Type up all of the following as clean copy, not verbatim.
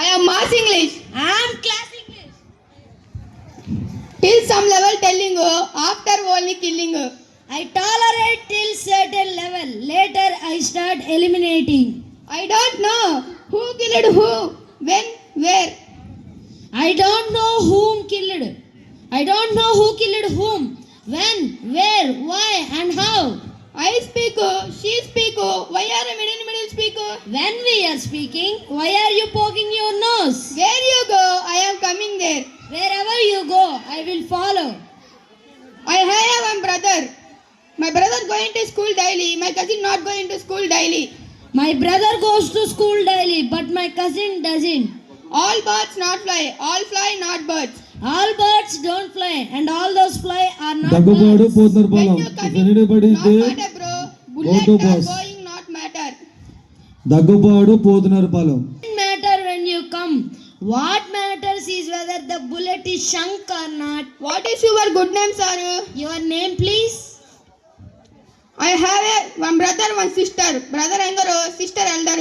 I am mass English. I am class English. Till some level telling you, after only killing you. I tolerate till certain level. Later I start eliminating. I don't know who killed who, when, where. I don't know whom killed. I don't know who killed whom, when, where, why and how. I speak, she speak, why are you middle speak? When we are speaking, why are you poking your nose? Where you go, I am coming there. Wherever you go, I will follow. I have one brother. My brother going to school daily, my cousin not going to school daily. My brother goes to school daily, but my cousin doesn't. All birds not fly, all fly not birds. All birds don't fly, and all those fly are not దగ్గుబాడు birds. పోతున్నారు When పొలం. you If coming, anybody is not there, matter bro. Go Bullet to are bus. going not matter. దగ్గుబాడు పోతున్నారు పొలం. Doesn't matter when you come. What matters is whether the bullet is sunk or not. What is your good name, sir? Your name, please. I have one brother, one sister. Brother younger, sister elder.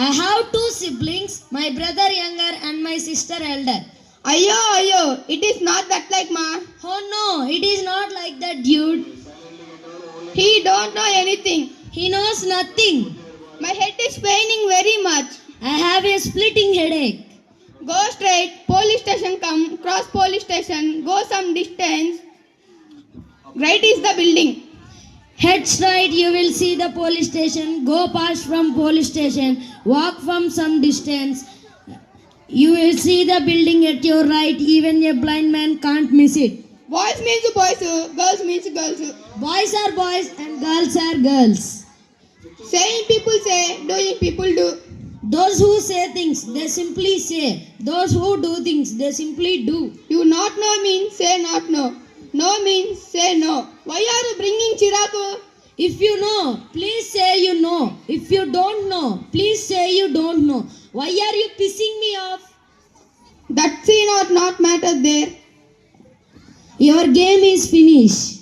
I have two siblings, my brother younger and my sister elder. Ayyo, it is not that like ma. Oh no, it is not like that, dude. He don't know anything. He knows nothing. My head is paining very much. I have a splitting headache. Go straight, police station come, cross police station, go some distance. Right is the building. Head straight, you will see the police station. Go past from police station. Walk from some distance. You will see the building at your right. Even a blind man can't miss it. Boys means boys, girls means girls. Boys are boys and girls are girls. Saying people say, doing people do. Those who say things, they simply say. Those who do things, they simply do. You not know means say not know. No means say no. Why are you bringing chiraku? If you know, please say you know. If you don't know, please say you don't know. Why are you pissing me off? That see not matter there. Your game is finished.